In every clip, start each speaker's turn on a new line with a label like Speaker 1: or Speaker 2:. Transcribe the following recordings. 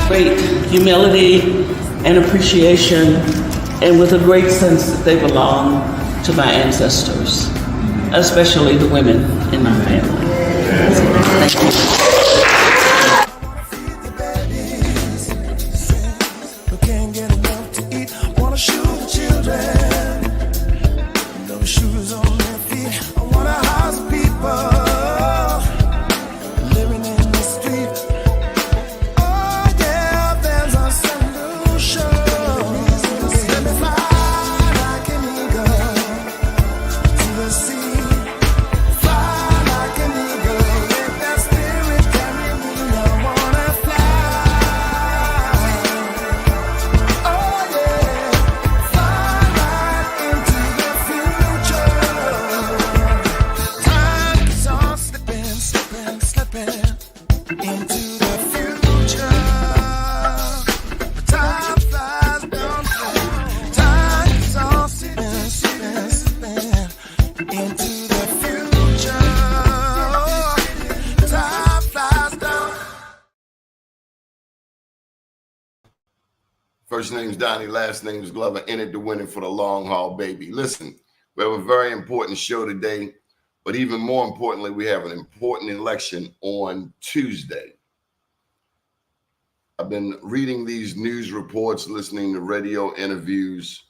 Speaker 1: Great humility and appreciation, and with a great sense that they belong to my ancestors, especially the women in my family. Thank you.
Speaker 2: First name's Doni, last name's Glover, in it to win it for the long haul, baby. Listen, we have a very important show today, but even more importantly, we have an important election on Tuesday. I've been reading these news reports, listening to radio interviews.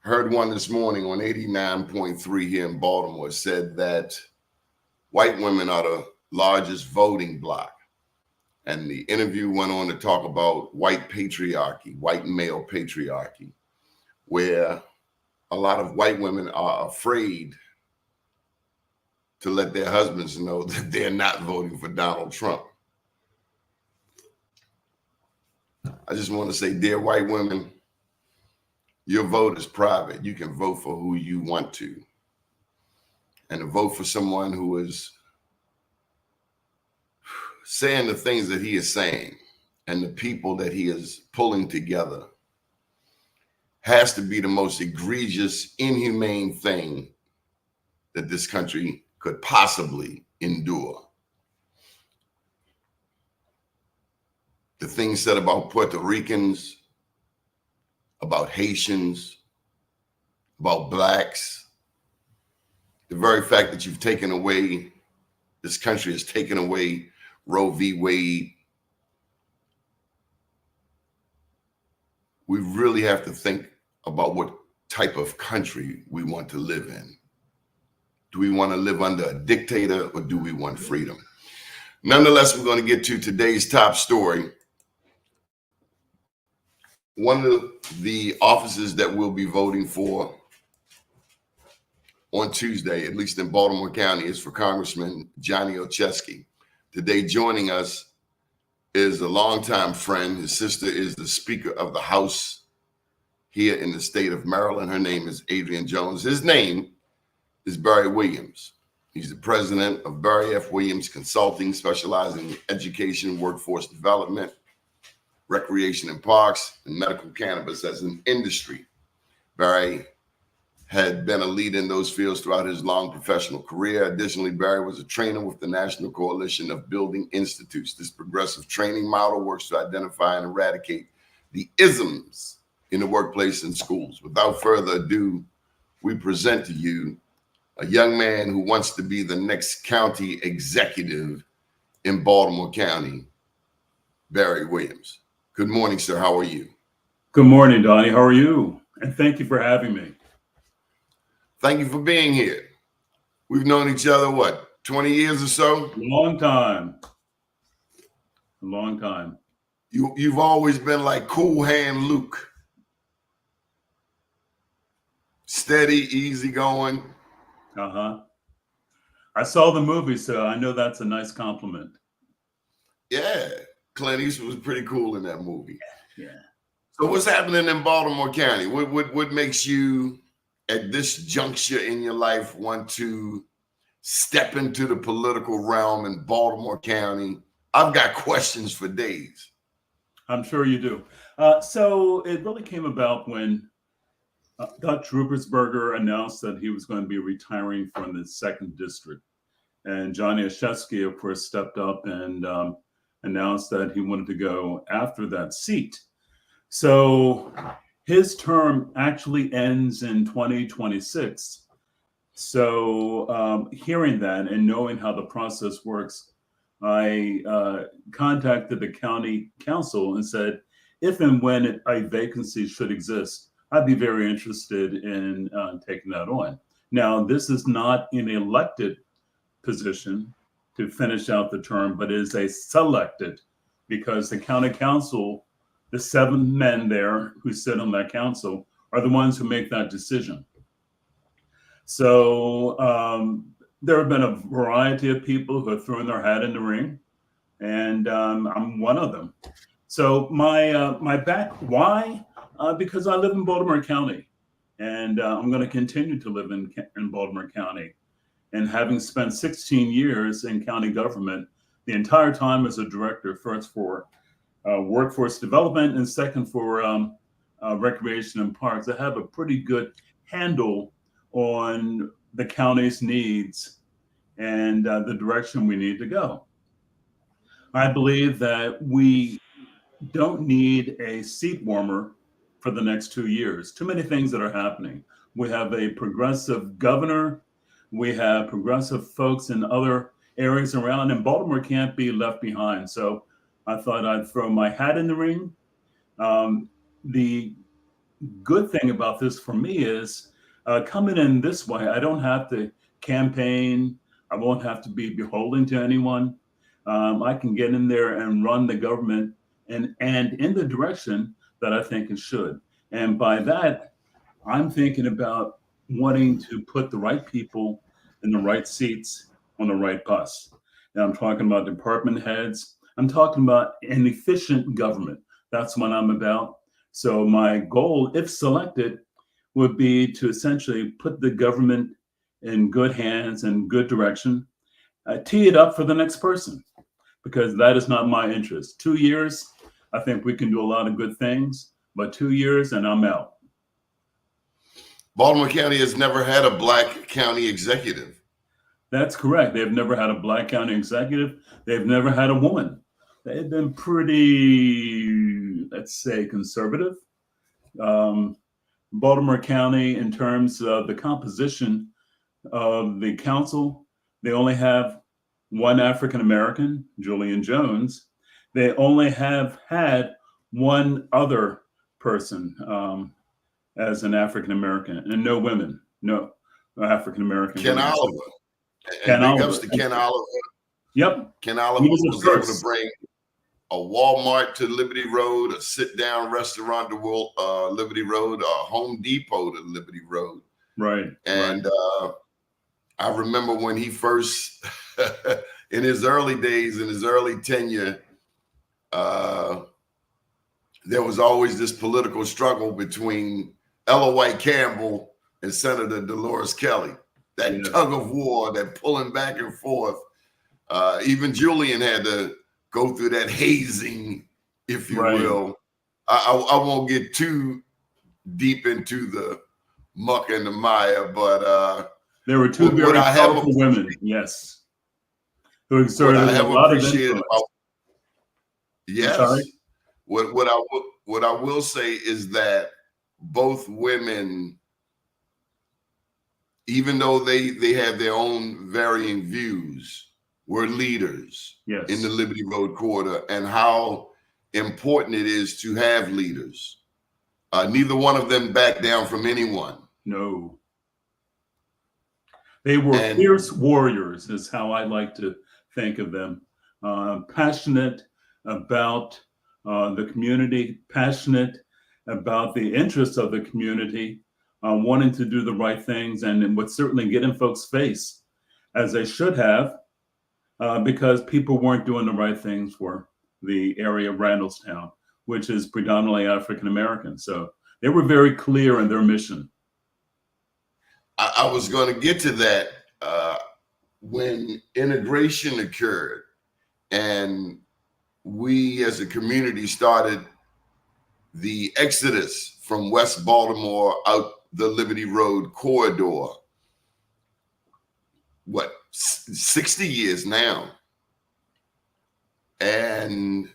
Speaker 2: Heard one this morning on 89.3 here in Baltimore, said that white women are the largest voting bloc. And the interview went on to talk about white patriarchy, white male patriarchy, where a lot of white women are afraid to let their husbands know that they're not voting for Donald Trump. I just want to say, dear white women, your vote is private. You can vote for who you want to. And to vote for someone who is saying the things that he is saying and the people that he is pulling together has to be the most egregious, inhumane thing that this country could possibly endure. The things said about Puerto Ricans, about Haitians, about blacks, the very fact that you've taken away, this country has taken away Roe v. Wade. We really have to think about what type of country we want to live in. Do we want to live under a dictator or do we want freedom? Nonetheless, we're going to get to today's top story. One of the offices that we'll be voting for on Tuesday, at least in Baltimore County, is for Congressman Johnny Olszewski. Today joining us is a longtime friend. His sister is the Speaker of the House here in the state of Maryland. Her name is Adrian Jones. His name is Barry Williams. He's the president of Barry F. Williams Consulting, specializing in education, workforce development, recreation and parks, and medical cannabis as an industry. Barry had been a leader in those fields throughout his long professional career. Additionally, Barry was a trainer with the National Coalition of Building Institutes. This progressive training model works to identify and eradicate the isms in the workplace and schools. Without further ado, we present to you a young man who wants to be the next county executive in Baltimore County, Barry Williams. Good morning, sir. How are you?
Speaker 3: Good morning, Doni. How are you? And thank you for having me.
Speaker 2: Thank you for being here. We've known each other, what, 20 years or so?
Speaker 3: Long time. A long time.
Speaker 2: You've always been like Cool Hand Luke. Steady, easy going.
Speaker 3: Uh-huh. I saw the movie, so I know that's a nice compliment.
Speaker 2: Yeah, Clint Eastwood was pretty cool in that movie.
Speaker 3: Yeah.
Speaker 2: So what's happening in Baltimore County? What makes you, at this juncture in your life, want to step into the political realm in Baltimore County? I've got questions for days.
Speaker 3: I'm sure you do. So it really came about when Dutch Rupersberger announced that he was going to be retiring from the 2nd District. And Johnny Oshetsky, of course, stepped up and announced that he wanted to go after that seat. So his term actually ends in 2026. So hearing that and knowing how the process works, I contacted the county council and said, if and when a vacancy should exist, I'd be very interested in taking that on. Now, this is not an elected position to finish out the term, but is a selected, because the county council, the 7 men there who sit on that council, are the ones who make that decision. So there have been a variety of people who have thrown their hat in the ring, and I'm one of them. So my why? Because I live in Baltimore County, and I'm going to continue to live in Baltimore County. And having spent 16 years in county government, the entire time as a director, first for workforce development and second for recreation and parks, I have a pretty good handle on the county's needs and the direction we need to go. I believe that we don't need a seat warmer for the next 2 years. Too many things that are happening. We have a progressive governor. We have progressive folks in other areas around, and Baltimore can't be left behind. So I thought I'd throw my hat in the ring. The good thing about this for me is coming in this way, I don't have to campaign. I won't have to be beholden to anyone. I can get in there and run the government and in the direction that I think it should. And by that, I'm thinking about wanting to put the right people in the right seats on the right bus. And I'm talking about department heads. I'm talking about an efficient government. That's what I'm about. So my goal, if selected, would be to essentially put the government in good hands and good direction, tee it up for the next person, because that is not my interest. 2 years, I think we can do a lot of good things, but 2 years and I'm out.
Speaker 2: Baltimore County has never had a Black county executive.
Speaker 3: That's correct. They've never had a Black county executive. They've never had a woman. They've been pretty, let's say, conservative. Baltimore County, in terms of the composition of the council, they only have one African American, Julian Jones. They only have had one other person as an African American, and no women, no African American.
Speaker 2: Ken Oliver.
Speaker 3: Ken
Speaker 2: big
Speaker 3: Oliver.
Speaker 2: ups to Ken Oliver.
Speaker 3: Yep.
Speaker 2: Ken Oliver was able to bring a Walmart to Liberty Road, a sit-down restaurant to Liberty Road, a Home Depot to Liberty Road.
Speaker 3: Right.
Speaker 2: And I remember when he first, in his early days, in his early tenure, there was always this political struggle between Ella White Campbell and Senator Dolores Kelly. That tug of war, that pulling back and forth. Even Julian had to go through that hazing, if you will. I won't get too deep into the muck and the mire, but there
Speaker 3: were two very powerful women, yes, who exerted a lot of influence.
Speaker 2: Yes. What I will say is that both women, even though they had their own varying views, were leaders in the Liberty Road corridor, and how important it is to have leaders. Neither one of them backed down from anyone.
Speaker 3: No. They were
Speaker 2: And
Speaker 3: fierce warriors, is how I like to think of them. Passionate about the community, passionate about the interests of the community, wanting to do the right things, and would certainly get in folks' face, as they should have, because people weren't doing the right things for the area of Randallstown, which is predominantly African American. So they were very clear in their mission.
Speaker 2: I was going to get to that. When integration occurred and we as a community started the exodus from West Baltimore out the Liberty Road corridor, what, 60 years now. And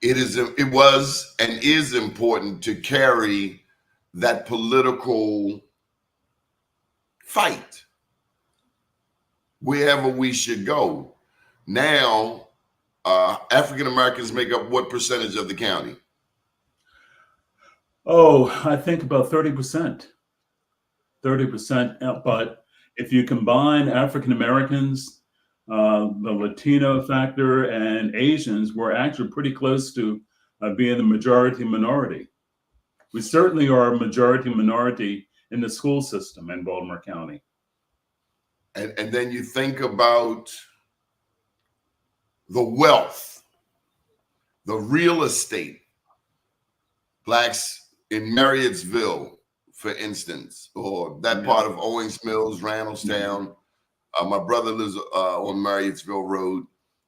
Speaker 2: it was and is important to carry that political fight wherever we should go. Now, African Americans make up what percentage of the county?
Speaker 3: Oh, I think about 30%. 30%. But if you combine African Americans, the Latino factor, and Asians, we're actually pretty close to being the majority minority. We certainly are a majority minority in the school system in Baltimore County.
Speaker 2: And then you think about the wealth, the real estate. Blacks in Marriottsville, for instance, or that part of Owings Mills, Randallstown. My brother lives on Marriottsville Road.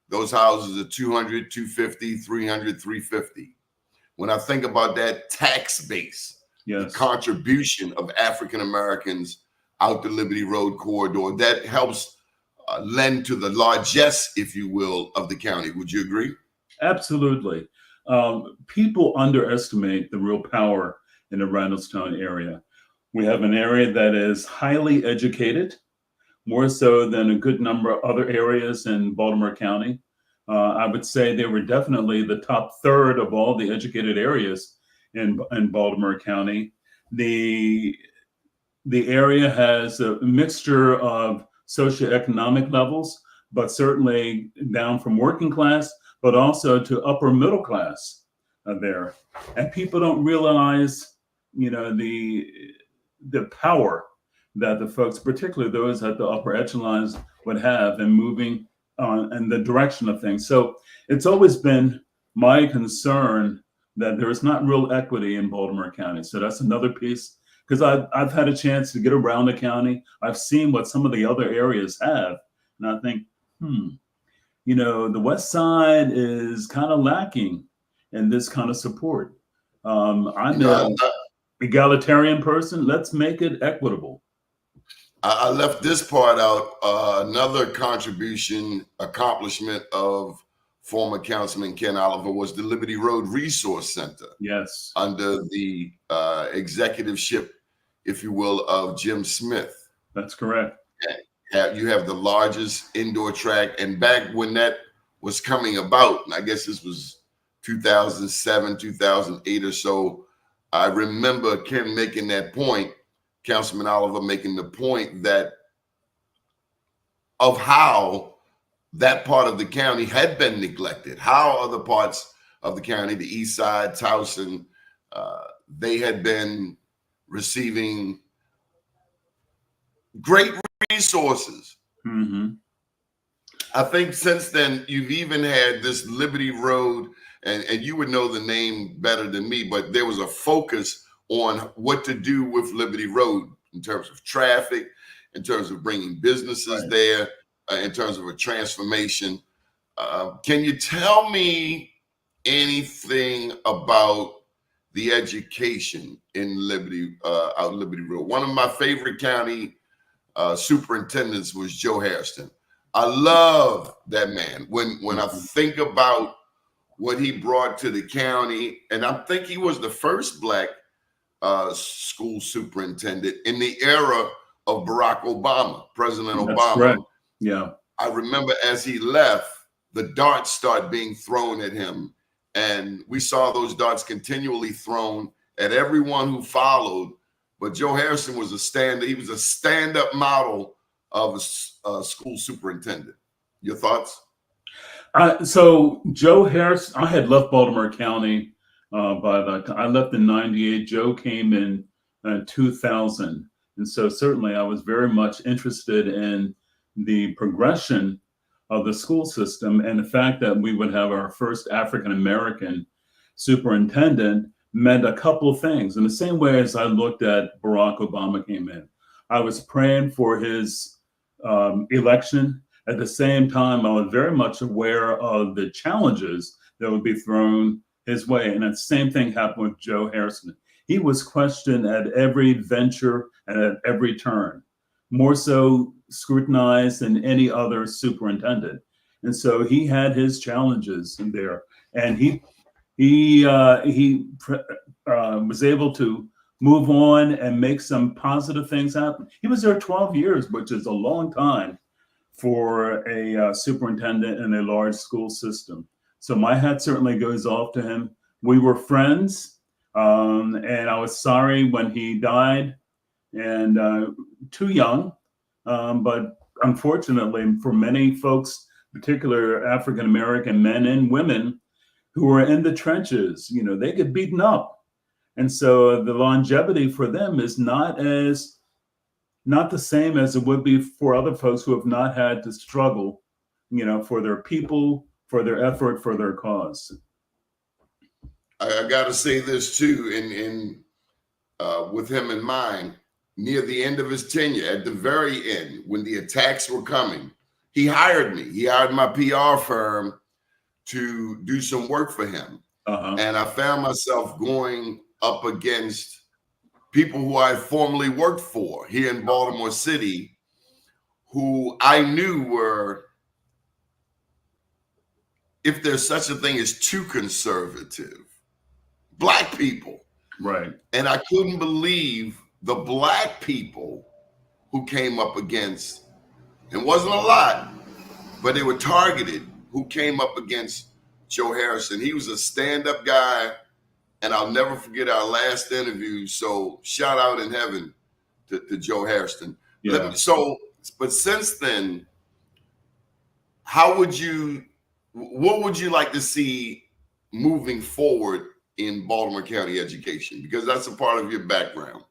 Speaker 2: Those houses are 200, 250, 300, 350. When I think about that tax base, the contribution of African Americans out the Liberty Road corridor, that helps lend to the largesse, if you will, of the county. Would you agree?
Speaker 3: Absolutely. People underestimate the real power in the Randallstown area. We have an area that is highly educated, more so than a good number of other areas in Baltimore County. I would say they were definitely the top third of all the educated areas in Baltimore County. The area has a mixture of socioeconomic levels, but certainly down from working class, but also to upper middle class there. And people don't realize, the power that the folks, particularly those at the upper echelons, would have in moving in the direction of things. So it's always been my concern that there is not real equity in Baltimore County. So that's another piece. Because I've had a chance to get around the county. I've seen what some of the other areas have. And I think, the West Side is kind of lacking in this kind of support. I'm an egalitarian person. Let's make it equitable.
Speaker 2: I left this part out. Another accomplishment of former Councilman Ken Oliver was the Liberty Road Resource Center.
Speaker 3: Yes.
Speaker 2: Under the executiveship, if you will, of Jim Smith.
Speaker 3: That's correct.
Speaker 2: You have the largest indoor track. And back when that was coming about, and I guess this was 2007, 2008 or so, I remember Ken making that point, Councilman Oliver making the point that of how that part of the county had been neglected, how other parts of the county, the East Side, Towson, they had been receiving great resources.
Speaker 3: Mm-hmm.
Speaker 2: I think since then, you've even had this Liberty Road, and you would know the name better than me, but there was a focus on what to do with Liberty Road in terms of traffic, in terms of bringing businesses there, in terms of a transformation. Can you tell me anything about the education in Liberty, out Liberty Road? One of my favorite county superintendents was Joe Hairston. I love that man. When I think about what he brought to the county, and I think he was the first Black school superintendent in the era of Barack Obama, President Obama.
Speaker 3: That's correct. Yeah.
Speaker 2: I remember as he left, the darts started being thrown at him, and we saw those darts continually thrown at everyone who followed. But Joe Harrison was he was a stand-up model of a school superintendent. Your thoughts?
Speaker 3: So Joe Harrison, I had left Baltimore County by the time I left in '98. Joe came in 2000, and so certainly I was very much interested in the progression of the school system, and the fact that we would have our first African American superintendent meant a couple of things. In the same way as I looked at Barack Obama came in, I was praying for his election. At the same time, I was very much aware of the challenges that would be thrown his way. And the same thing happened with Joe Harrison. He was questioned at every venture and at every turn, more so scrutinized than any other superintendent. And so he had his challenges in there. And he was able to move on and make some positive things happen. He was there 12 years, which is a long time for a superintendent in a large school system. So my hat certainly goes off to him. We were friends, and I was sorry when he died, and too young. But unfortunately, for many folks, particular African-American men and women who were in the trenches, they get beaten up. And so the longevity for them is not the same as it would be for other folks who have not had to struggle, for their people, for their effort, for their cause.
Speaker 2: I got to say this too, with him in mind, near the end of his tenure, at the very end, when the attacks were coming, he hired me. He hired my PR firm to do some work for him. And I found myself going up against people who I formerly worked for here in Baltimore City, who I knew were, if there's such a thing as too conservative, Black people.
Speaker 3: Right.
Speaker 2: And I couldn't believe the Black people who came up against, it wasn't a lot, but they were targeted, who came up against Joe Harrison. He was a stand-up guy, and I'll never forget our last interview. So shout out in heaven to Joe Harrison.
Speaker 3: Yeah.
Speaker 2: But since then, what would you like to see moving forward in Baltimore County education? Because that's a part of your background.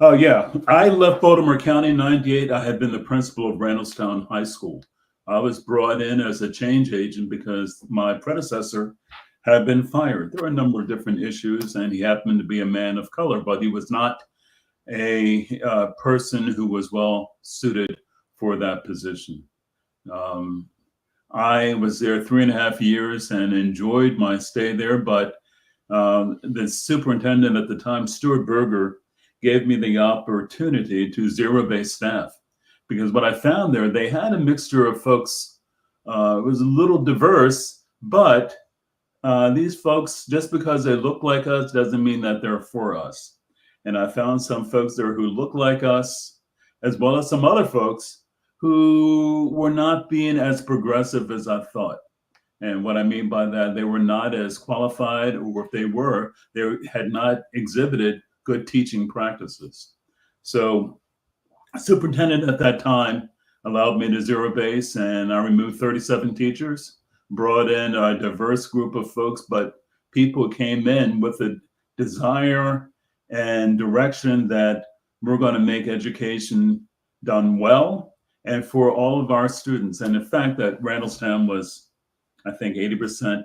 Speaker 3: Oh, yeah. I left Baltimore County in '98. I had been the principal of Randallstown High School. I was brought in as a change agent because my predecessor had been fired. There were a number of different issues, and he happened to be a man of color, but he was not a person who was well suited for that position. I was there 3.5 years and enjoyed my stay there, but the superintendent at the time, Stuart Berger, gave me the opportunity to zero-base staff, because what I found there, they had a mixture of folks. It was a little diverse, but these folks, just because they look like us doesn't mean that they're for us. And I found some folks there who look like us, as well as some other folks who were not being as progressive as I thought. And what I mean by that, they were not as qualified, or if they were, they had not exhibited good teaching practices. So superintendent at that time allowed me to zero base, and I removed 37 teachers, brought in a diverse group of folks, but people came in with a desire and direction that we're going to make education done well and for all of our students. And the fact that Randallstown was, I think, 80%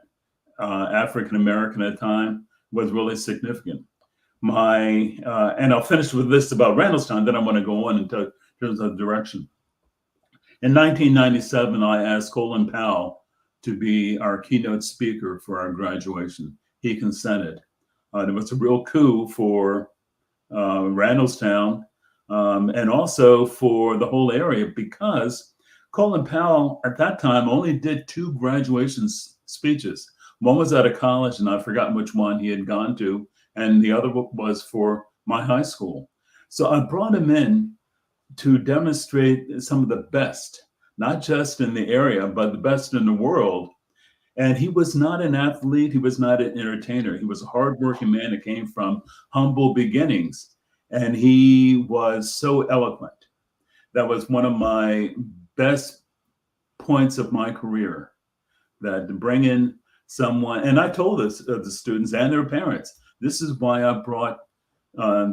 Speaker 3: African-American at the time was really significant. And I'll finish with this about Randallstown, then I want to go on in terms of direction. In 1997, I asked Colin Powell to be our keynote speaker for our graduation. He consented. It was a real coup for Randallstown and also for the whole area, because Colin Powell at that time only did 2 graduation speeches. One was at a college, and I've forgotten which one he had gone to, and the other was for my high school. So I brought him in to demonstrate some of the best, not just in the area, but the best in the world. And he was not an athlete. He was not an entertainer. He was a hardworking man that came from humble beginnings. And he was so eloquent. That was one of my best points of my career, that to bring in someone, and I told this the students and their parents, this is why I brought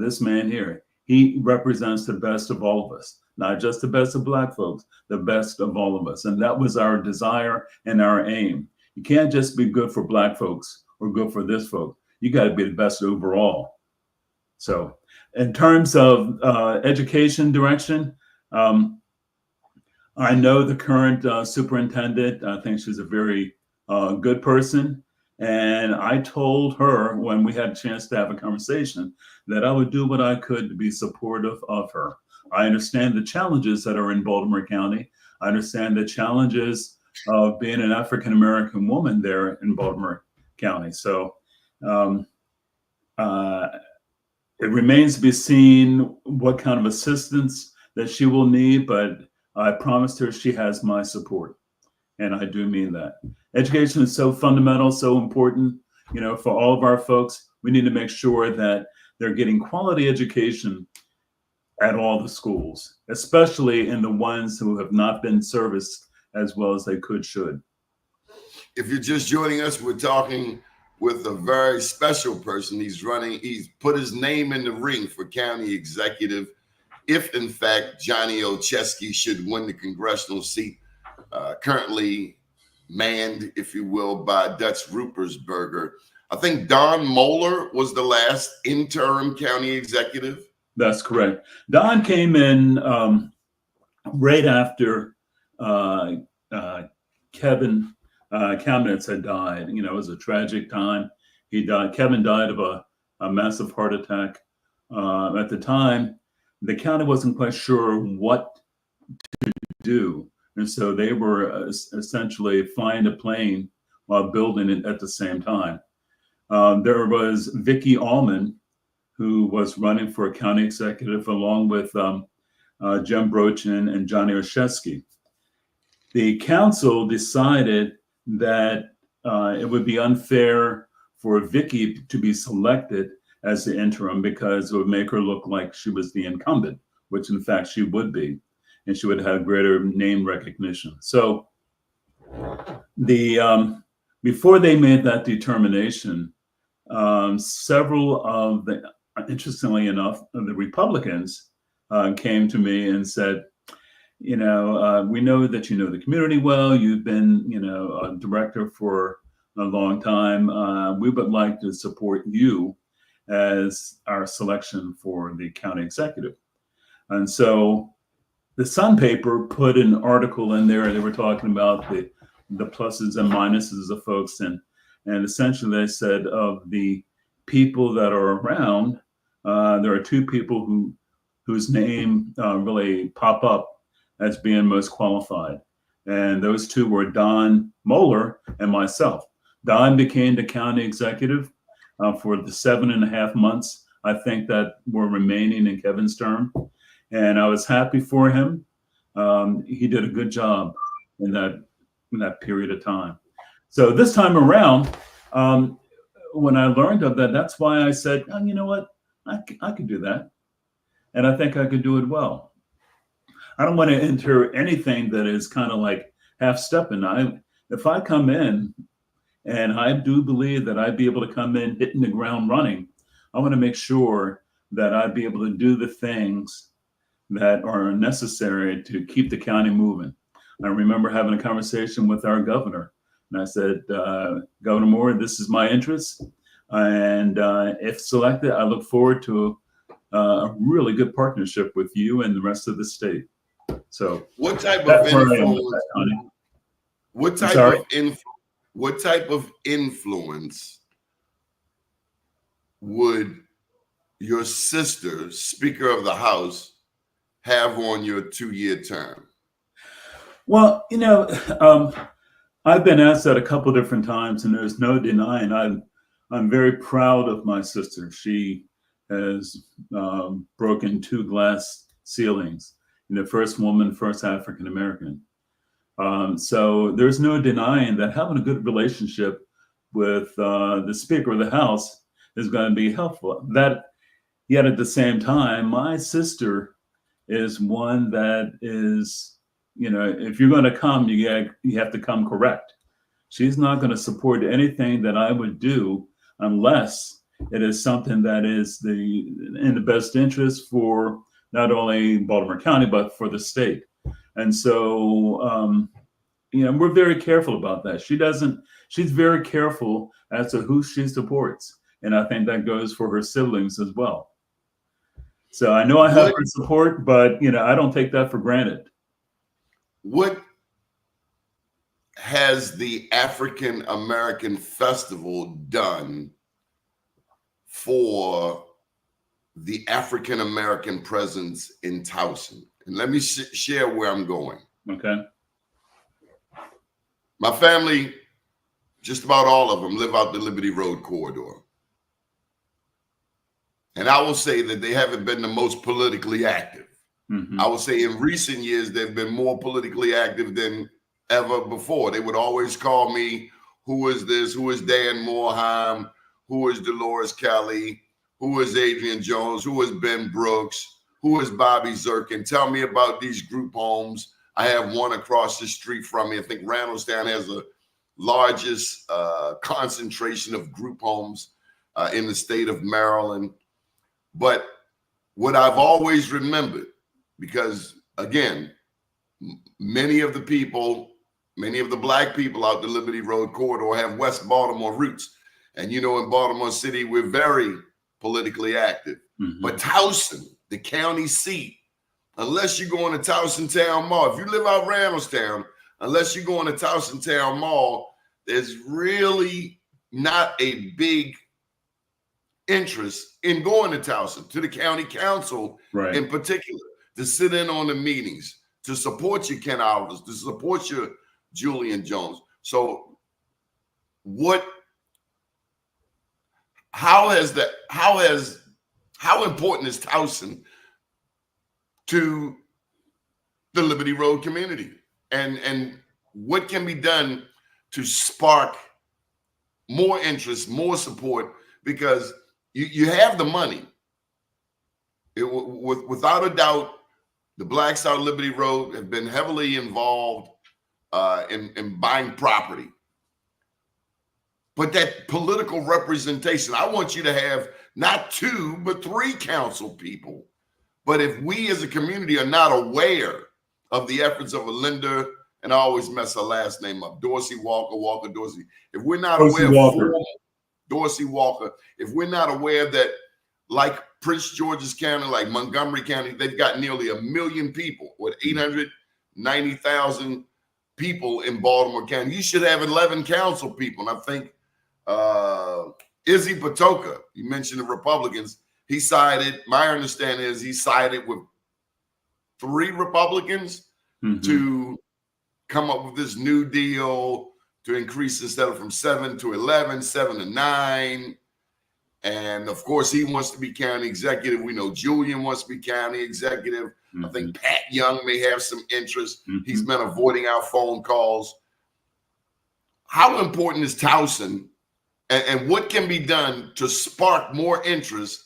Speaker 3: this man here. He represents the best of all of us, not just the best of Black folks, the best of all of us. And that was our desire and our aim. You can't just be good for Black folks or good for this folk. You got to be the best overall. So in terms of education direction, I know the current superintendent. I think she's a very good person. And I told her when we had a chance to have a conversation that I would do what I could to be supportive of her. I understand the challenges that are in Baltimore County. I understand the challenges of being an African-American woman there in Baltimore County. So it remains to be seen what kind of assistance that she will need, but I promised her she has my support. And I do mean that. Education is so fundamental, so important, for all of our folks. We need to make sure that they're getting quality education at all the schools, especially in the ones who have not been serviced as well as they should.
Speaker 2: If you're just joining us, we're talking with a very special person. He's put his name in the ring for county executive if in fact Johnny Olszewski should win the congressional seat, currently manned, if you will, by Dutch Ruppersberger. I think Don Moeller was the last interim county executive. That's
Speaker 3: correct. Don came in right after Kevin Kamenetz had died. It was a tragic time. He died. Kevin died of a massive heart attack. At the time, the county wasn't quite sure what to do. And so they were essentially flying a plane while building it at the same time. There was Vicki Allman, who was running for a county executive along with Jim Brochin and Johnny Olszewski. The council decided that it would be unfair for Vicki to be selected as the interim because it would make her look like she was the incumbent, which in fact she would be, and she would have greater name recognition. So before they made that determination, several of the, interestingly enough, the Republicans came to me and said, we know that you know the community well. You've been, a director for a long time. We would like to support you as our selection for the county executive. And so the Sun paper put an article in there. They were talking about the pluses and minuses of folks. And essentially they said of the people that are around, there are two people whose name really pop up as being most qualified. And those two were Don Moeller and myself. Don became the county executive for the 7.5 months, I think, that were remaining in Kevin's term. And I was happy for him. He did a good job in that period of time. So this time around, when I learned of that, that's why I said, oh, you know what, I could do that. And I think I could do it well. I don't want to enter anything that is kind of like half-stepping. If I come in, and I do believe that I'd be able to come in hitting the ground running, I want to make sure that I'd be able to do the things that are necessary to keep the county moving. I remember having a conversation with our governor, and I said, Governor Moore, this is my interest. And if selected, I look forward to a really good partnership with you and the rest of the state. So
Speaker 2: what type of influence? What type of influence would your sister, Speaker of the House, have on your 2-year term?
Speaker 3: Well, I've been asked that a couple different times, and there's no denying I'm very proud of my sister. She has broken 2 glass ceilings. First woman, first African American. So there's no denying that having a good relationship with the Speaker of the House is going to be helpful. That, yet at the same time, my sister is one that is, if you're going to come, you have to come correct. She's not going to support anything that I would do unless it is something that is in the best interest for not only Baltimore County, but for the state. And so, we're very careful about that. She's very careful as to who she supports. And I think that goes for her siblings as well. So I know I have her support, but, I don't take that for granted.
Speaker 2: What has the African American Festival done for the African American presence in Towson? And let me share where I'm going.
Speaker 3: Okay.
Speaker 2: My family, just about all of them, live out the Liberty Road corridor. And I will say that they haven't been the most politically active.
Speaker 3: Mm-hmm.
Speaker 2: I would say in recent years, they've been more politically active than ever before. They would always call me, who is this? Who is Dan Moorheim? Who is Dolores Kelly? Who is Adrian Jones? Who is Ben Brooks? Who is Bobby Zirkin? Tell me about these group homes. I have one across the street from me. I think Randallstown has the largest concentration of group homes in the state of Maryland. But what I've always remembered, because again, many of the Black people out the Liberty Road corridor have West Baltimore roots. And in Baltimore City, we're very politically active.
Speaker 3: Mm-hmm.
Speaker 2: But Towson, the county seat, unless you go into Towson Town Mall, if you live out Randallstown, unless you go into Towson Town Mall, there's really not a big interest in going to Towson, to the county council in particular, to sit in on the meetings, to support your Ken Alders, to support your Julian Jones. So how important is Towson to the Liberty Road community? And what can be done to spark more interest, more support? Because you have the money. Without a doubt, the Blacks out Liberty Road have been heavily involved in buying property. But that political representation, I want you to have not 2, but 3 council people. But if we as a community are not aware of the efforts of a Linda, and I always mess her last name up, Dorsey Walker Dorsey. If we're not aware of Dorsey Walker, if we're not aware that, like Prince George's County, like Montgomery County, they've got nearly 1 million people with 890,000 people in Baltimore County. You should have 11 council people. And I think Izzy Patoka, you mentioned the Republicans, he sided, my understanding is he sided with 3 Republicans to come up with this new deal to increase instead of from 7 to 11, 7 to 9. And of course, he wants to be county executive. We know Julian wants to be county executive. I think Pat Young may have some interest. He's been avoiding our phone calls. How important is Towson, and what can be done to spark more interest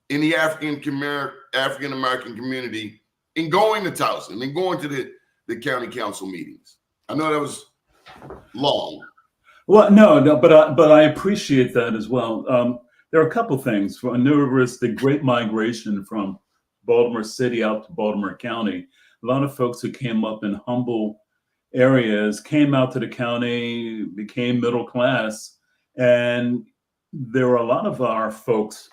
Speaker 2: in the African American community in going to Towson and going to the county council meetings? I know that was long.
Speaker 3: Well, no, but I appreciate that as well. There are a couple things. There was the great migration from Baltimore City out to Baltimore County. A lot of folks who came up in humble areas came out to the county, became middle class, and there were a lot of our folks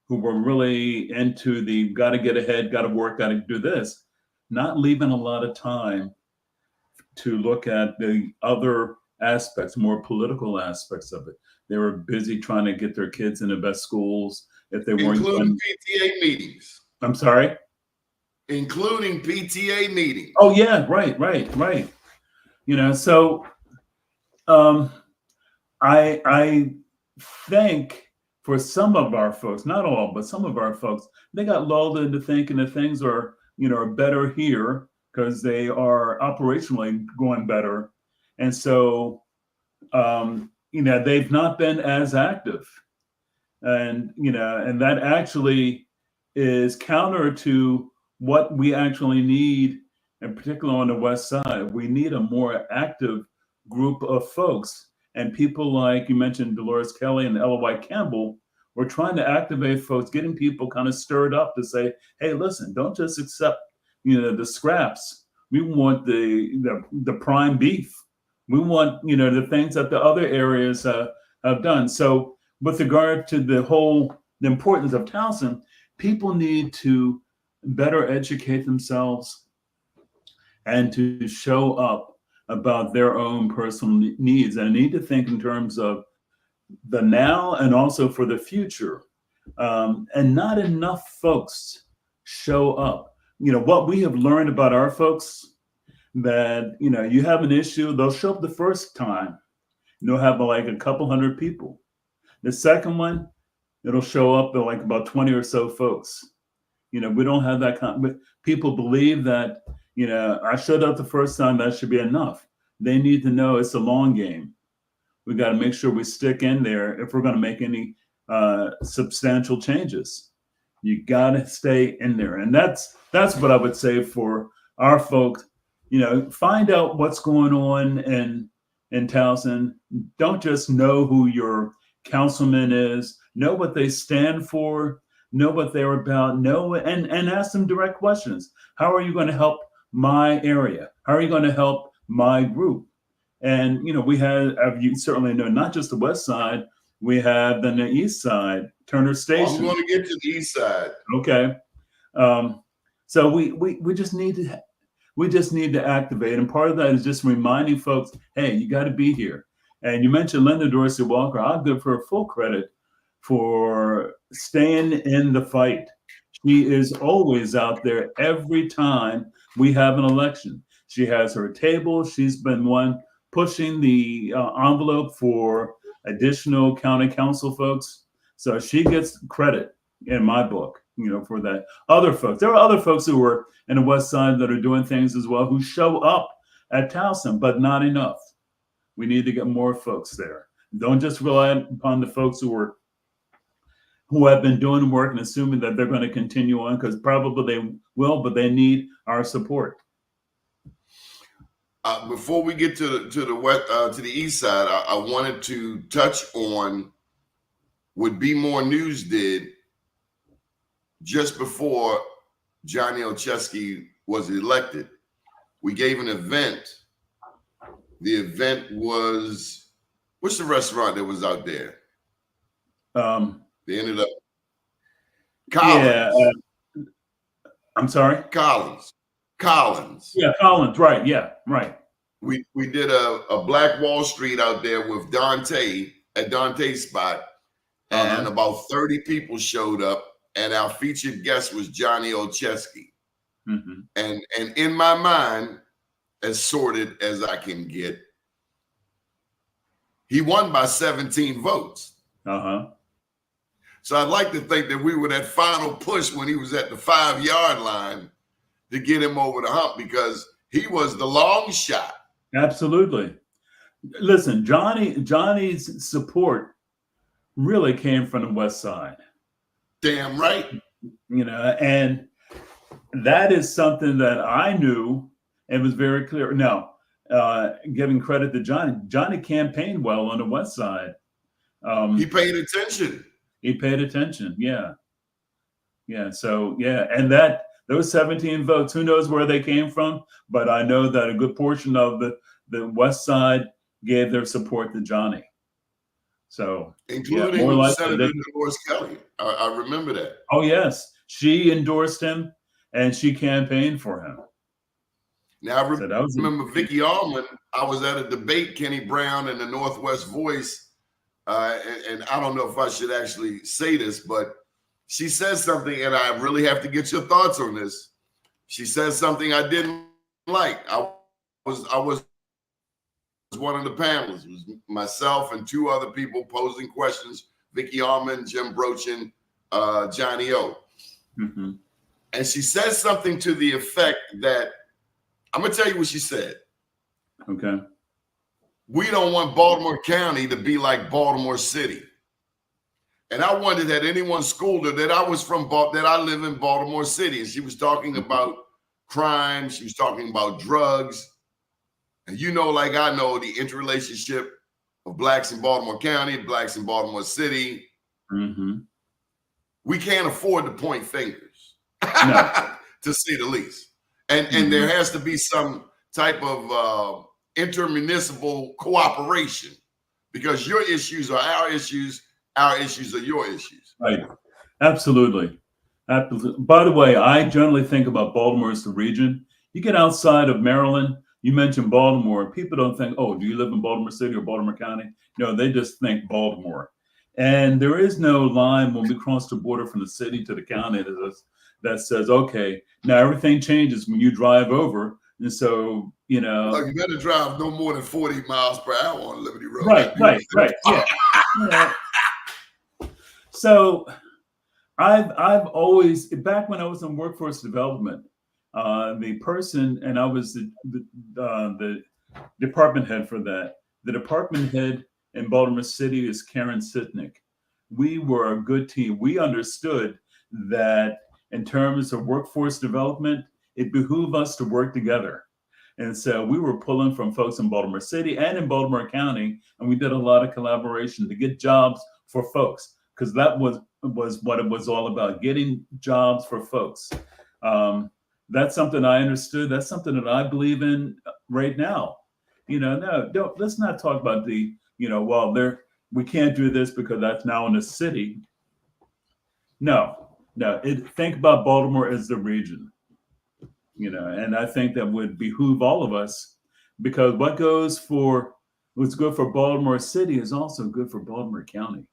Speaker 3: who were really into the got to get ahead, got to work, got to do this, not leaving a lot of time to look at the other aspects, more political aspects of it. They were busy trying to get their kids in the best schools. If they weren't,
Speaker 2: including PTA meetings.
Speaker 3: I'm sorry?
Speaker 2: Including PTA meetings.
Speaker 3: Oh yeah, right. So I think for some of our folks, not all, but some of our folks, they got lulled into thinking that things are, are better here because they are operationally going better. And so, they've not been as active. And, and that actually is counter to what we actually need, in particular on the West Side. We need a more active group of folks. And people like you mentioned, Dolores Kelly and Ella White Campbell, we're trying to activate folks, getting people kind of stirred up to say, hey, listen, don't just accept, the scraps. We want the prime beef. We want, the things that the other areas have done. So with regard to the importance of Towson, people need to better educate themselves and to show up about their own personal needs. And need to think in terms of the now and also for the future. And not enough folks show up. What we have learned about our folks, that, you have an issue, they'll show up the first time. They'll have like a couple hundred people. The second one, it'll show up at like about 20 or so folks. We don't have that but people believe that, I showed up the first time, that should be enough. They need to know it's a long game. We got to make sure we stick in there if we're going to make any substantial changes. You got to stay in there. And that's what I would say for our folks. Find out what's going on in Towson. Don't just know who your councilman is. Know what they stand for. Know what they're about. Know and ask them direct questions. How are you going to help my area? How are you going to help my group? And we have, you certainly know, not just the West Side. We have the East Side, Turner Station.
Speaker 2: I'm going to get to the East Side.
Speaker 3: Okay. So we just need to activate, and part of that is just reminding folks, hey, you got to be here. And you mentioned Linda Dorsey Walker. I'll give her full credit for staying in the fight. She is always out there every time we have an election. She has her table. She's been one pushing the envelope for additional county council folks. So she gets credit in my book, for that. Other folks, there are other folks who are in the West Side that are doing things as well, who show up at Towson, but not enough. We need to get more folks there. Don't just rely upon the folks who have been doing the work and assuming that they're going to continue on, because probably they will, but they need our support.
Speaker 2: Before we get to the East Side, I wanted to touch on what Be More News did just before Johnny Olszewski was elected. We gave an event. The event was, what's the restaurant that was out there? They ended up Collins.
Speaker 3: Yeah, I'm sorry?
Speaker 2: Collins.
Speaker 3: Yeah, Collins, right. Yeah, right.
Speaker 2: We did a Black Wall Street out there with Dante at Dante's spot, and about 30 people showed up, and our featured guest was Johnny Olszewski.
Speaker 3: Mm-hmm.
Speaker 2: And in my mind, as sorted as I can get, he won by 17 votes. So I'd like to think that we were that final push when he was at the 5-yard line to get him over the hump, because he was the long shot.
Speaker 3: Absolutely. Listen, Johnny's support really came from the West Side.
Speaker 2: Damn right.
Speaker 3: And that is something that I knew and was very clear. Now, giving credit to Johnny campaigned well on the West Side.
Speaker 2: He paid attention.
Speaker 3: Yeah. So, and those 17 votes, who knows where they came from, but I know that a good portion of the West Side gave their support to Johnny. So,
Speaker 2: including Senator Dolores Kelly. I remember that.
Speaker 3: Oh, yes. She endorsed him and she campaigned for him.
Speaker 2: Now, I remember Vicky Allman. I was at a debate, Kenny Brown and the Northwest Voice. And I don't know if I should actually say this, but she says something, and I really have to get your thoughts on this. She says something I didn't like. I was one of the panelists. It was myself and two other people posing questions: Vicky Allman, Jim Brochin, Johnny O.
Speaker 3: Mm-hmm.
Speaker 2: And she says something to the effect that I'm going to tell you what she said.
Speaker 3: Okay.
Speaker 2: We don't want Baltimore County to be like Baltimore City. And I wondered, had anyone schooled her that I live in Baltimore City. And she was talking about crime. She was talking about drugs. And you know, like I know, the interrelationship of blacks in Baltimore County, blacks in Baltimore City.
Speaker 3: Mm-hmm.
Speaker 2: We can't afford to point fingers,
Speaker 3: No.
Speaker 2: to say the least. And there has to be some type of intermunicipal cooperation, because your issues are our issues are your issues.
Speaker 3: Right. Absolutely. Absolutely. By the way, I generally think about Baltimore as the region. You get outside of Maryland, you mention Baltimore, people don't think, oh, do you live in Baltimore City or Baltimore County? No, they just think Baltimore. And there is no line when we cross the border from the city to the county that says, okay, now everything changes when you drive over. And so, you know,
Speaker 2: like, you better drive no more than 40 miles per hour on Liberty Road.
Speaker 3: Right. Yeah. You know, so I've always, back when I was in workforce development, the person, and I was the department head for that. The department head in Baltimore City is Karen Sitnick. We were a good team. We understood that in terms of workforce development, it behooved us to work together. And so we were pulling from folks in Baltimore City and in Baltimore County, and we did a lot of collaboration to get jobs for folks, because that was what it was all about, getting jobs for folks. That's something I understood. That's something that I believe in right now. You know, let's not talk about the, you know, well, we can't do this because that's now in the city. No, think about Baltimore as the region, you know, and I think that would behoove all of us, because what's good for Baltimore City is also good for Baltimore County.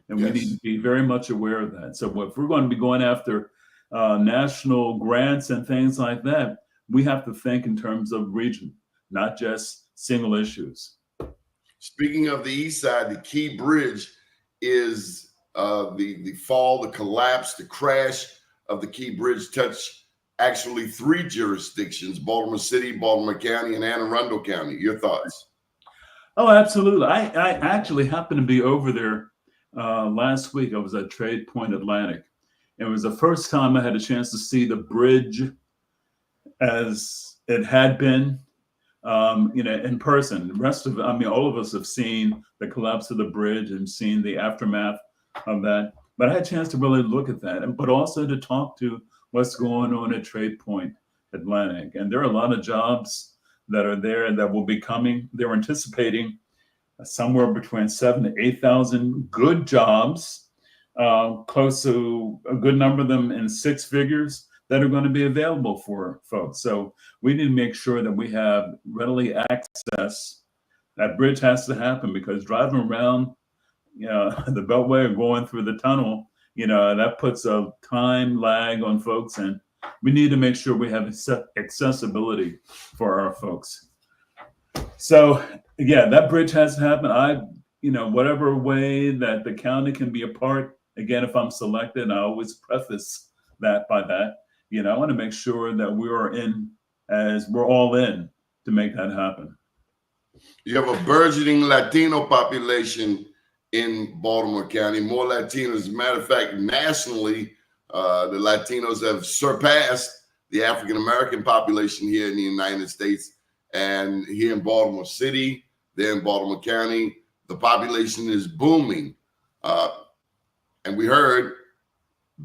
Speaker 3: And
Speaker 2: Yes.
Speaker 3: We need to be very much aware of that. So if we're going to be going after national grants and things like that, we have to think in terms of region, not just single issues.
Speaker 2: Speaking of the east side, the Key Bridge is the collapse, the crash of the Key Bridge touched actually 3 jurisdictions: Baltimore City, Baltimore County, and Anne Arundel County. Your thoughts?
Speaker 3: Oh, absolutely. I actually happened to be over there last week. I was at Trade Point Atlantic. And it was the first time I had a chance to see the bridge as it had been, you know, in person. All of us have seen the collapse of the bridge and seen the aftermath of that. But I had a chance to really look at that, but also to talk to what's going on at Trade Point Atlantic. And there are a lot of jobs that are there that will be coming. They're anticipating somewhere between 7,000 to 8,000 good jobs, close to a good number of them in 6 figures, that are going to be available for folks. So we need to make sure that we have readily access. That bridge has to happen, because driving around, you know, the Beltway or going through the tunnel, you know, that puts a time lag on folks, and we need to make sure we have accessibility for our folks. So yeah, that bridge has to happen. Whatever way that the county can be a part, again, if I'm selected, I always preface that by that, you know, I want to make sure that we're all in to make that happen.
Speaker 2: You have a burgeoning Latino population in Baltimore County, more Latinos. As a matter of fact, nationally, the Latinos have surpassed the African-American population here in the United States. And here in Baltimore City, there in Baltimore County, the population is booming. And we heard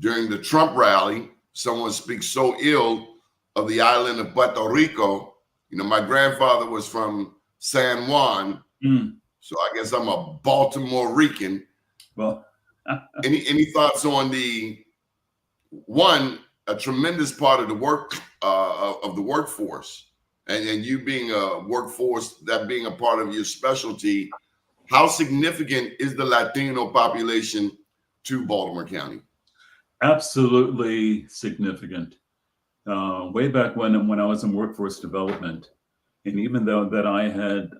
Speaker 2: during the Trump rally, someone speaks so ill of the island of Puerto Rico. You know, my grandfather was from San Juan, so I guess I'm a Baltimore Rican.
Speaker 3: Well,
Speaker 2: any thoughts on a tremendous part of the workforce, and you being a workforce, that being a part of your specialty, how significant is the Latino population to Baltimore County?
Speaker 3: Absolutely significant. Way back when I was in workforce development, and even though that I had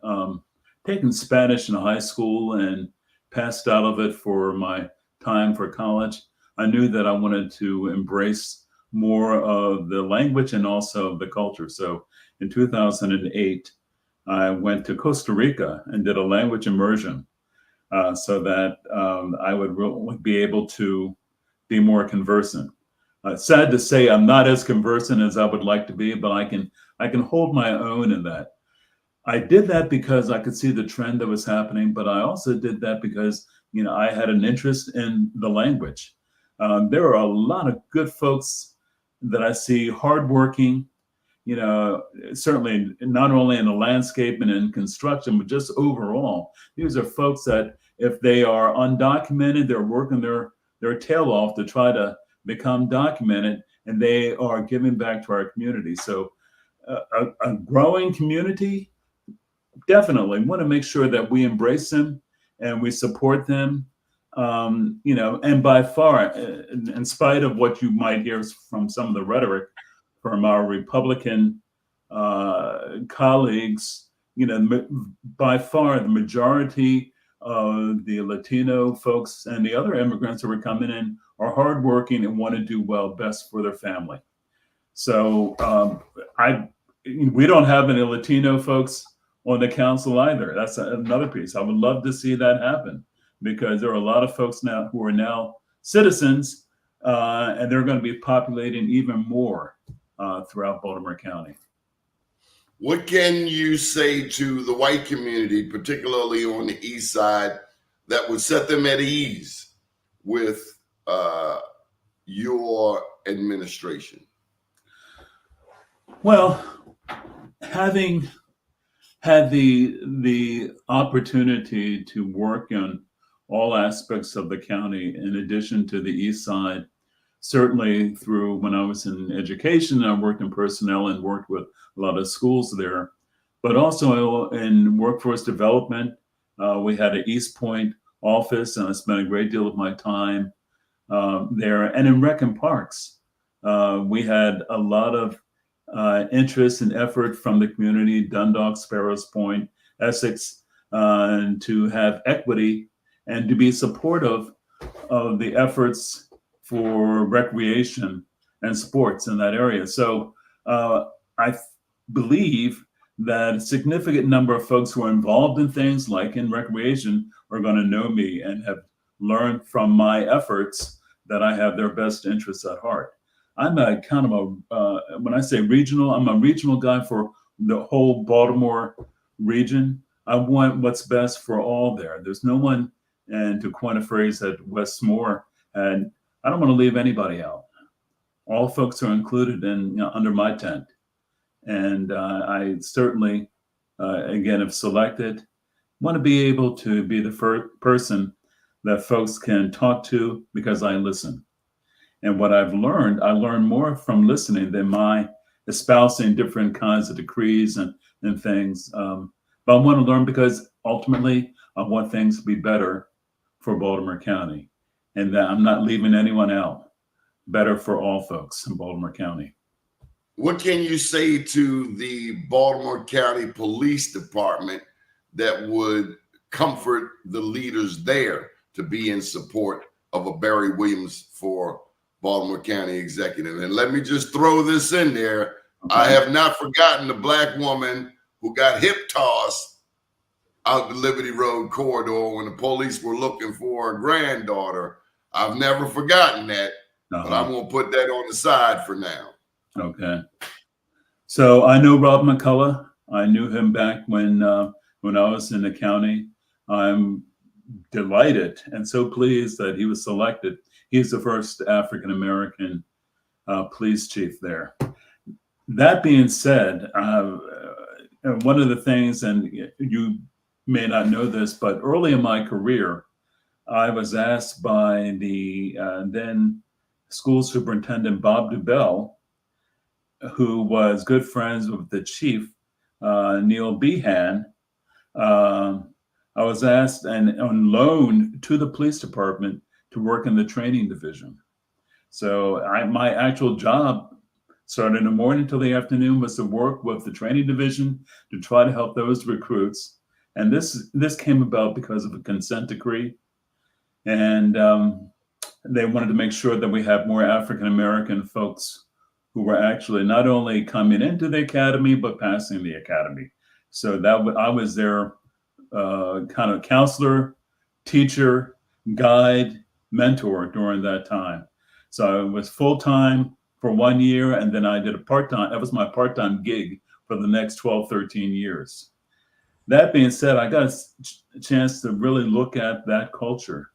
Speaker 3: taken Spanish in high school and passed out of it for my time for college, I knew that I wanted to embrace more of the language and also the culture. So in 2008, I went to Costa Rica and did a language immersion so that I would be able to be more conversant. Sad to say, I'm not as conversant as I would like to be, but I can hold my own in that. I did that because I could see the trend that was happening, but I also did that because, you know, I had an interest in the language. There are a lot of good folks that I see, hardworking, you know, certainly not only in the landscape and in construction, but just overall. These are folks that if they are undocumented, they're working their tail off to try to become documented, and they are giving back to our community. So a growing community, definitely want to make sure that we embrace them and we support them. You know, and by far, in spite of what you might hear from some of the rhetoric from our Republican colleagues, you know, by far the majority of the Latino folks and the other immigrants who are coming in are hardworking and want to do well best for their family. So we don't have any Latino folks on the council either. That's another piece. I would love to see that happen, because there are a lot of folks now who are now citizens, and they're going to be populating even more throughout Baltimore County.
Speaker 2: What can you say to the white community, particularly on the east side, that would set them at ease with your administration?
Speaker 3: Well, having had the opportunity to work on all aspects of the county, in addition to the east side, certainly through when I was in education, I worked in personnel and worked with a lot of schools there, but also in workforce development. We had an East Point office, and I spent a great deal of my time there. And in rec and parks, we had a lot of interest and effort from the community, Dundalk, Sparrows Point, Essex, to have equity and to be supportive of the efforts for recreation and sports in that area. So I believe that a significant number of folks who are involved in things like in recreation are going to know me and have learned from my efforts that I have their best interests at heart. I'm a kind of when I say regional, I'm a regional guy for the whole Baltimore region. I want what's best for all there. There's no one, and to coin a phrase that Westmore had, I don't want to leave anybody out. All folks are included in, under my tent. And I certainly, again, if selected, want to be able to be the first person that folks can talk to, because I listen. And what I've learned, I learn more from listening than my espousing different kinds of decrees and things. But I want to learn because ultimately I want things to be better for Baltimore County, and that I'm not leaving anyone out. Better for all folks in Baltimore County.
Speaker 2: What can you say to the Baltimore County Police Department that would comfort the leaders there to be in support of a Barry Williams for Baltimore County Executive? And let me just throw this in there. Okay. I have not forgotten the Black woman who got hip tossed out the Liberty Road corridor when the police were looking for her granddaughter. I've never forgotten that, but I'm going to put that on the side for now.
Speaker 3: Okay. So I know Rob McCullough. I knew him back when I was in the county. I'm delighted and so pleased that he was selected. He's the first African-American police chief there. That being said, one of the things, and you may not know this, but early in my career, I was asked by the then school superintendent, Bob Dubell, who was good friends with the chief, Neil Behan. I was asked and on loan to the police department to work in the training division. So my actual job started in the morning till the afternoon was to work with the training division to try to help those recruits. And this came about because of a consent decree. And they wanted to make sure that we have more African American folks who were actually not only coming into the academy, but passing the academy. So I was their kind of counselor, teacher, guide, mentor during that time. So I was full-time for 1 year, and then I did a part-time. That was my part-time gig for the next 12, 13 years. That being said, I got a chance to really look at that culture.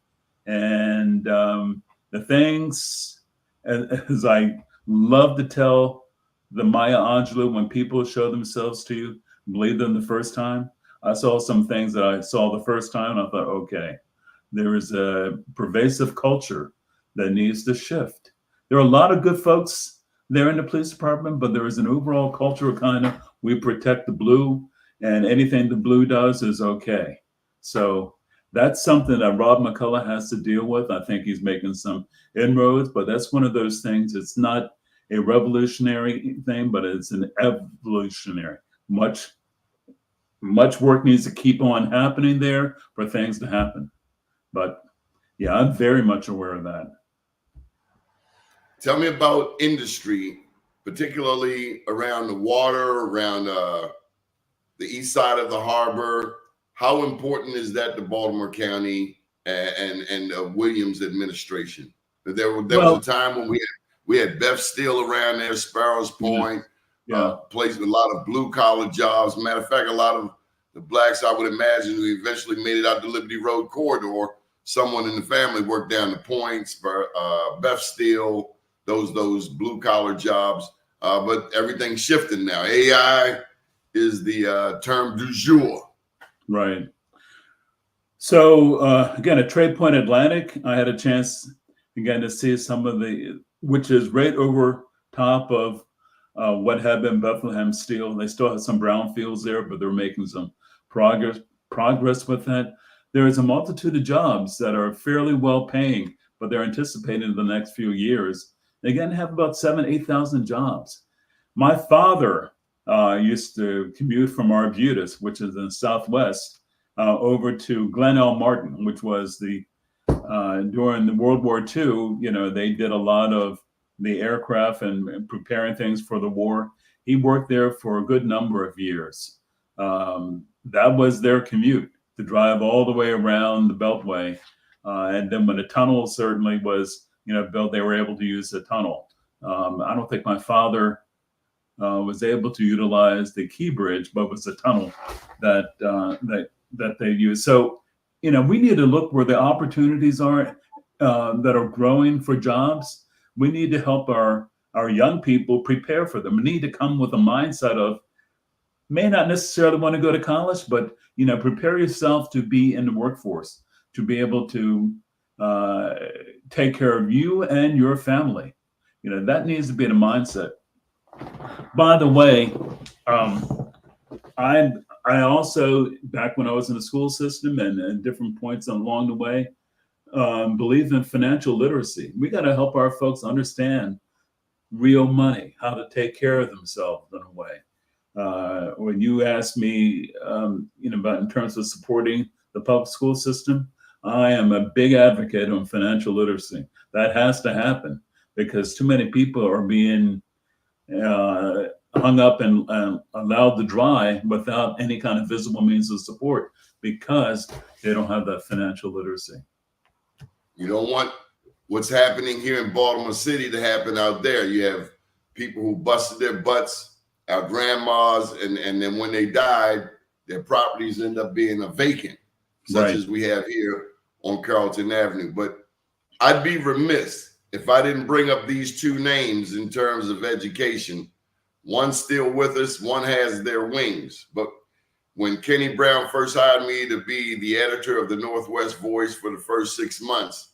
Speaker 3: And the things, as I love to tell the Maya Angelou, when people show themselves to you, believe them the first time. I saw some things that I saw the first time, and I thought, okay, there is a pervasive culture that needs to shift. There are a lot of good folks there in the police department, but there is an overall culture of kind of, we protect the blue, and anything the blue does is okay. So that's something that Rob McCullough has to deal with. I think he's making some inroads, but that's one of those things. It's not a revolutionary thing, but it's an evolutionary. Much work needs to keep on happening there for things to happen. But yeah, I'm very much aware of that.
Speaker 2: Tell me about industry, particularly around the water, around the east side of the harbor. How important is that to Baltimore County and Williams administration? There was a time when we had Beth Steel around there, Sparrows Point, place with a lot of blue collar jobs. Matter of fact, a lot of the blacks, I would imagine, who eventually made it out the Liberty Road corridor, someone in the family worked down the points, Beth Steel, those blue collar jobs. But everything's shifting now. AI is the term du jour.
Speaker 3: Right. So again, at Trade Point Atlantic, I had a chance again to see some of which is right over top of what had been Bethlehem Steel. They still have some brownfields there, but they're making some progress with that. There is a multitude of jobs that are fairly well paying, but they're anticipated in the next few years. They again have about 8,000 jobs. My father used to commute from Arbutus, which is in the Southwest, over to Glen L. Martin, which was during the World War II, they did a lot of the aircraft and preparing things for the war. He worked there for a good number of years. That was their commute, to drive all the way around the Beltway. And then when the tunnel certainly was, built, they were able to use the tunnel. I don't think my father was able to utilize the Key Bridge, but it was a tunnel that they used. So, we need to look where the opportunities are that are growing for jobs. We need to help our young people prepare for them. We need to come with a mindset of, may not necessarily want to go to college, but prepare yourself to be in the workforce, to be able to take care of you and your family. That needs to be the mindset. By the way, I also, back when I was in the school system and at different points along the way, believe in financial literacy. We got to help our folks understand real money, how to take care of themselves in a way. When you ask me, about in terms of supporting the public school system, I am a big advocate on financial literacy. That has to happen because too many people are being hung up and allowed to dry without any kind of visible means of support because they don't have that financial literacy.
Speaker 2: You don't want what's happening here in Baltimore City to happen out there. You have people who busted their butts, our grandmas, and then when they died, their properties end up being a vacant, such as we have here on Carrollton Avenue. But I'd be remiss if I didn't bring up these two names in terms of education. One's still with us, one has their wings. But when Kenny Brown first hired me to be the editor of the Northwest Voice for the first 6 months,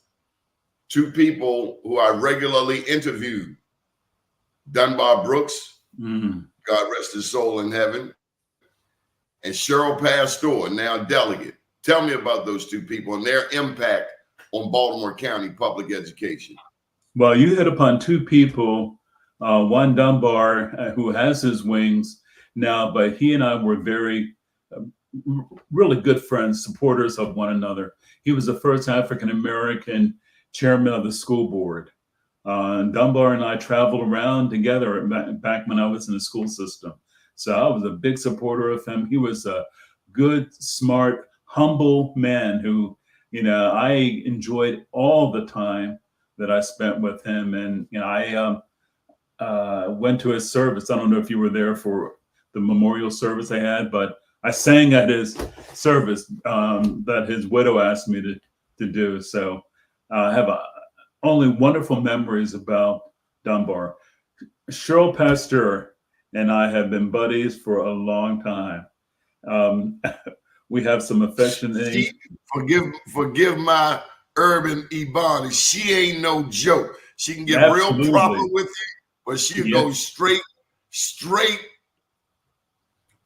Speaker 2: two people who I regularly interviewed, Dunbar Brooks, God rest his soul in heaven, and Cheryl Pastor, now delegate. Tell me about those two people and their impact on Baltimore County public education.
Speaker 3: Well, you hit upon two people, one Dunbar, who has his wings now, but he and I were very, really good friends, supporters of one another. He was the first African-American chairman of the school board. Dunbar and I traveled around together back when I was in the school system. So I was a big supporter of him. He was a good, smart, humble man who, I enjoyed all the time that I spent with him. And, I went to his service. I don't know if you were there for the memorial service they had, but I sang at his service that his widow asked me to do. So I have only wonderful memories about Dunbar. Cheryl Pasteur and I have been buddies for a long time. We have some affection.
Speaker 2: Forgive my urban Ebonics. She ain't no joke. She can get
Speaker 3: Absolutely.
Speaker 2: real proper with you, but she'll go straight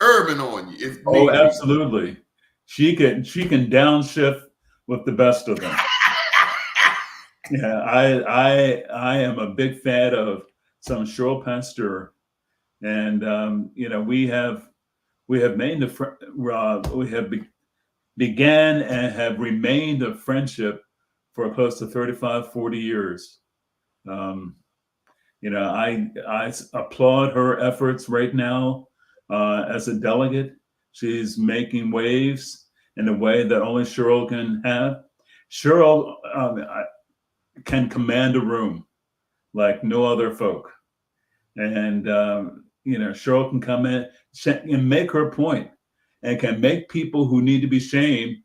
Speaker 2: urban on you. If
Speaker 3: oh, absolutely. She can downshift with the best of them. Yeah, I am a big fan of some Cheryl Pasteur, and we have made began and have remained a friendship for close to 35, 40 years. I applaud her efforts right now as a delegate. She's making waves in a way that only Cheryl can have. Cheryl can command a room like no other folk. And, Cheryl can come in and make her point and can make people who need to be shamed.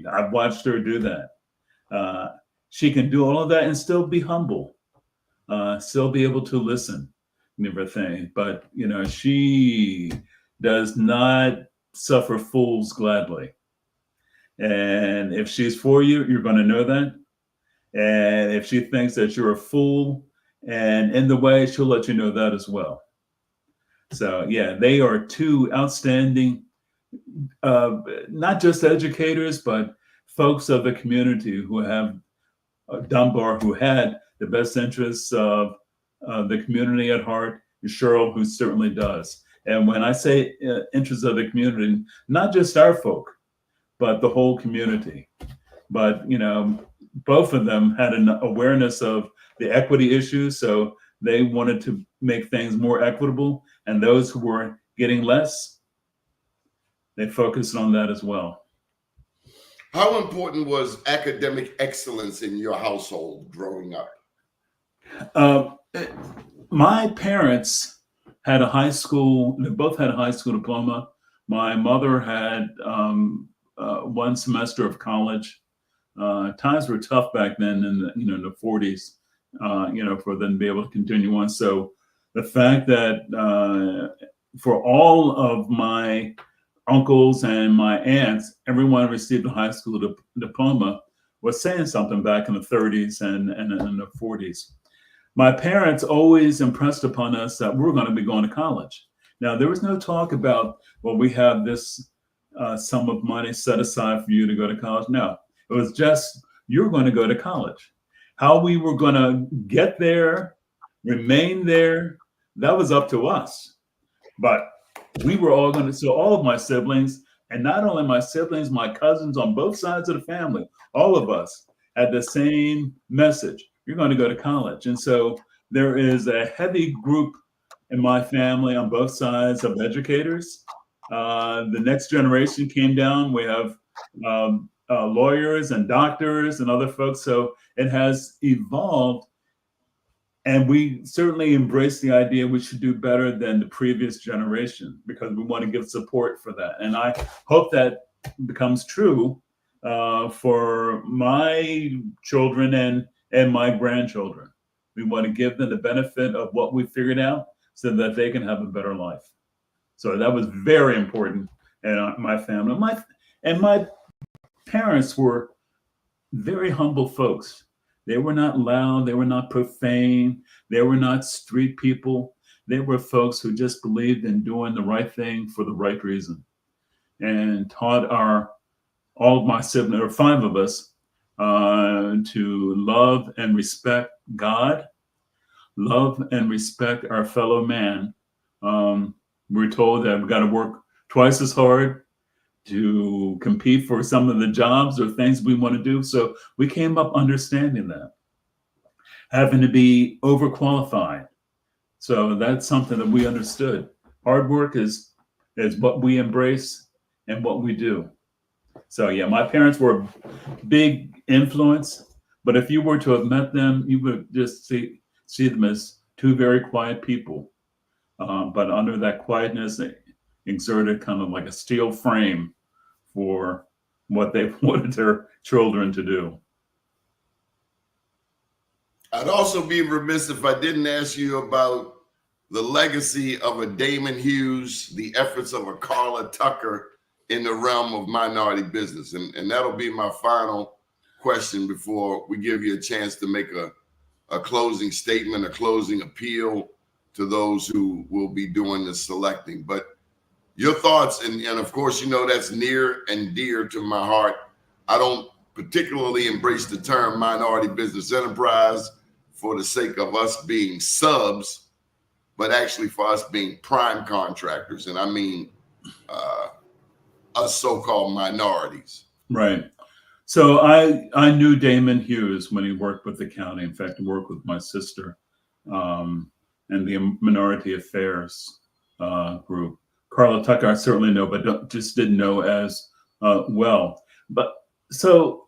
Speaker 3: I've watched her do that. She can do all of that and still be humble, still be able to listen and everything. But, she does not suffer fools gladly. And if she's for you, you're going to know that. And if she thinks that you're a fool and in the way, she'll let you know that as well. So, yeah, they are two outstanding, not just educators, but folks of the community who have Dunbar, who had the best interests of the community at heart, and Cheryl, who certainly does. And when I say interests of the community, not just our folk, but the whole community. But, both of them had an awareness of the equity issues, so they wanted to make things more equitable, and those who were getting less, they focused on that as well.
Speaker 2: How important was academic excellence in your household growing up?
Speaker 3: My parents had they both had a high school diploma. My mother had one semester of college. Times were tough back then in the 40s, for them to be able to continue on. So the fact that for all of my uncles and my aunts, everyone received a high school diploma was saying something back in the 30s and in the 40s. My parents always impressed upon us that we're going to be going to college. Now, there was no talk about, well, we have this sum of money set aside for you to go to college. No. It was just, you're going to go to college. How we were going to get there, remain there, that was up to us. But we were all going to, so all of my siblings, and not only my siblings, my cousins on both sides of the family, all of us had the same message. You're going to go to college. And so there is a heavy group in my family on both sides of educators. The next generation came down. We have lawyers and doctors and other folks. So it has evolved. And we certainly embrace the idea we should do better than the previous generation because we want to give support for that. And I hope that becomes true for my children and my grandchildren. We want to give them the benefit of what we figured out so that they can have a better life. So that was very important in my family. My parents were very humble folks. They were not loud. They were not profane. They were not street people. They were folks who just believed in doing the right thing for the right reason and taught all of my siblings, or 5 of us, to love and respect God, love and respect our fellow man. We're told that we've got to work twice as hard to compete for some of the jobs or things we want to do. So we came up understanding that, having to be overqualified. So that's something that we understood. Hard work is what we embrace and what we do. So yeah, my parents were a big influence, but if you were to have met them, you would just see them as two very quiet people. But under that quietness, they exerted kind of like a steel frame for what they wanted their children to do.
Speaker 2: I'd also be remiss if I didn't ask you about the legacy of a Damon Hughes, the efforts of a Carla Tucker in the realm of minority business. And that'll be my final question before we give you a chance to make a closing statement, a closing appeal to those who will be doing the selecting. But your thoughts, and of course, you know that's near and dear to my heart. I don't particularly embrace the term minority business enterprise for the sake of us being subs, but actually for us being prime contractors. And I mean us so-called minorities.
Speaker 3: Right. So I knew Damon Hughes when he worked with the county. In fact, he worked with my sister and the Minority Affairs group. Carla Tucker, I certainly know, but just didn't know as well. But so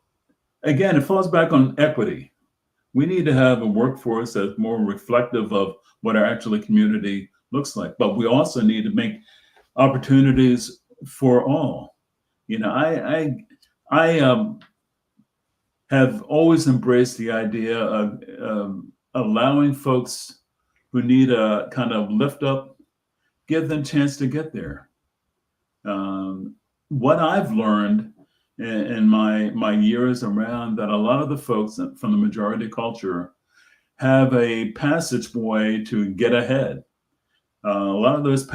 Speaker 3: again, it falls back on equity. We need to have a workforce that's more reflective of what our actual community looks like. But we also need to make opportunities for all. You know, I have always embraced the idea of allowing folks who need a kind of lift up, give them a chance to get there. What I've learned in my years around, that a lot of the folks from the majority culture have a passageway to get ahead. A lot of those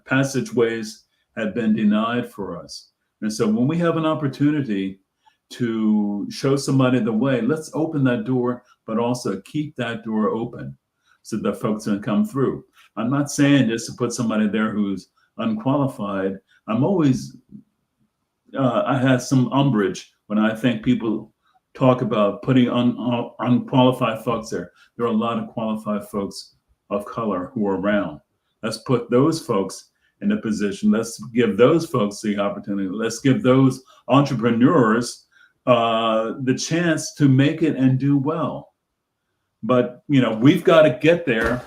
Speaker 3: passageways have been denied for us. And so when we have an opportunity to show somebody the way, let's open that door, but also keep that door open so that folks can come through. I'm not saying just to put somebody there who's unqualified. I'm always, I have some umbrage when I think people talk about putting unqualified folks there. There are a lot of qualified folks of color who are around. Let's put those folks in a position. Let's give those folks the opportunity. Let's give those entrepreneurs the chance to make it and do well. But, you know, we've got to get there.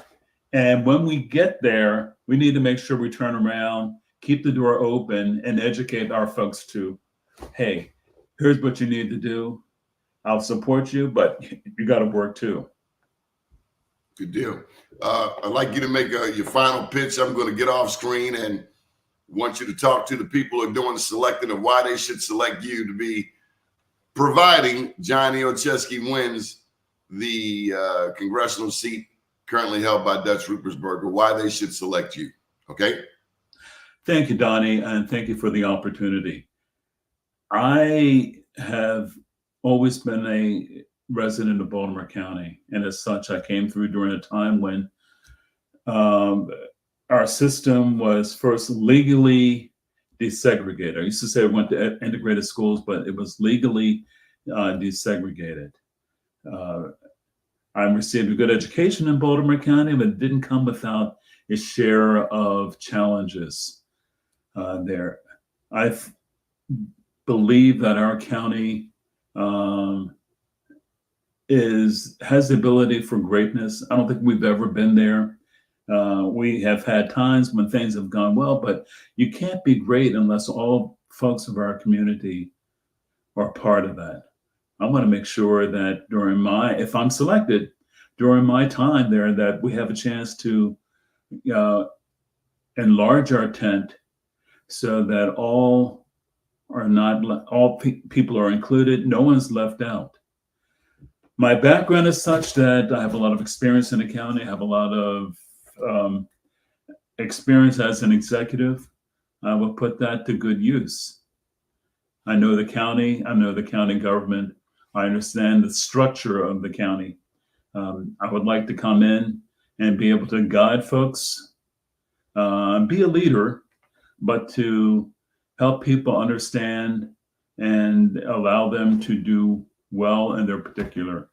Speaker 3: And when we get there, we need to make sure we turn around, keep the door open, and educate our folks to, hey, here's what you need to do. I'll support you, but you got to work too.
Speaker 2: Good deal. I'd like you to make your final pitch. I'm going to get off screen and want you to talk to the people who are doing the selecting of why they should select you to be providing Johnny Olszewski wins the congressional seat currently held by Dutch Rupersberger, why they should select you. Okay?
Speaker 3: Thank you, Doni, and thank you for the opportunity. I have always been a resident of Baltimore County, and as such, I came through during a time when our system was first legally desegregated. I used to say I went to integrated schools, but it was legally desegregated. I received a good education in Baltimore County, but it didn't come without a share of challenges there. I believe that our county has the ability for greatness. I don't think we've ever been there. We have had times when things have gone well, but you can't be great unless all folks of our community are part of that. I want to make sure that if I'm selected, during my time there, that we have a chance to enlarge our tent so that all people are included, no one's left out. My background is such that I have a lot of experience in the county. I have a lot of experience as an executive. I will put that to good use. I know the county. I know the county government. I understand the structure of the county. I would like to come in and be able to guide folks, be a leader, but to help people understand and allow them to do well in their particular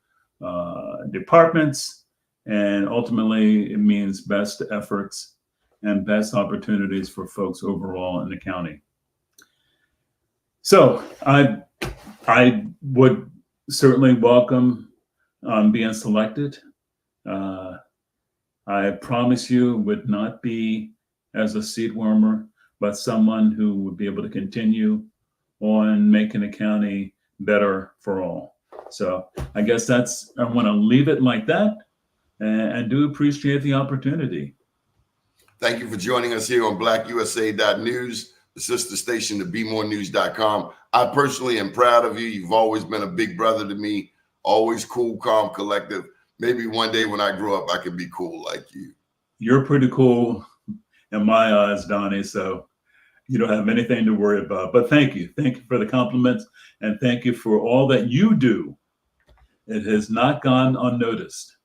Speaker 3: departments. And ultimately, it means best efforts and best opportunities for folks overall in the county. So I would certainly welcome being selected. I promise you would not be as a seat warmer, but someone who would be able to continue on making the county better for all. So I guess I want to leave it like that, and do appreciate the opportunity.
Speaker 2: Thank you for joining us here on blackusa.news, the sister station to bemorenews.com. I personally am proud of you. You've always been a big brother to me, always cool, calm, collective. Maybe one day when I grow up, I can be cool like you.
Speaker 3: You're pretty cool in my eyes, Doni, so you don't have anything to worry about. But thank you. Thank you for the compliments, and thank you for all that you do. It has not gone unnoticed.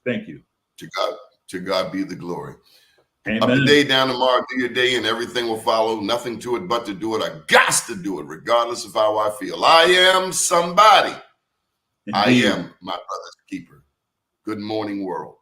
Speaker 3: Thank you.
Speaker 2: To God be the glory.
Speaker 3: Amen.
Speaker 2: Up today, down tomorrow, do your day, and everything will follow. Nothing to it but to do it. I got to do it, regardless of how I feel. I am somebody.
Speaker 3: Indeed.
Speaker 2: I am my brother's keeper. Good morning, world.